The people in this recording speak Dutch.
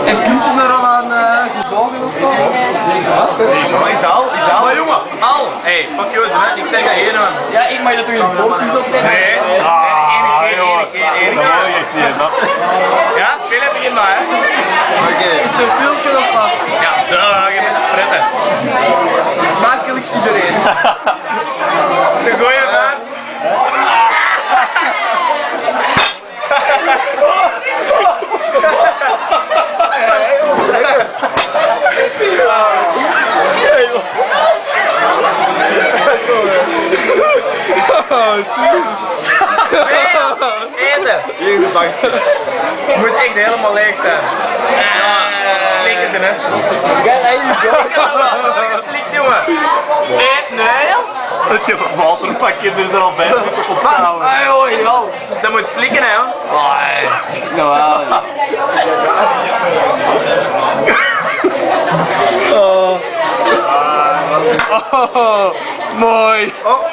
En kunsten er al aan gezogen of zo? Is al? Maar jongen, al! Hey, fuck you, hè? Ik zeg dat hier man. Ja, ik mag dat toch in porties opnemen? Nee, ene keer. Ja, veel heb ik in mij, hè? Oké. Is er een filmpje of wat? Ja, je moet het fretten. Smakelijk iedereen. De goeie maat. Eten! Hier is de bankje. Moet echt helemaal leeg zijn. Ja, slikken ze, hè? Geslikt, jongen. Nee? Ik heb een waterpakje, er is er al bij. Dat moet slikken, hè? Jawel, ja. Oh, mooi. Oh.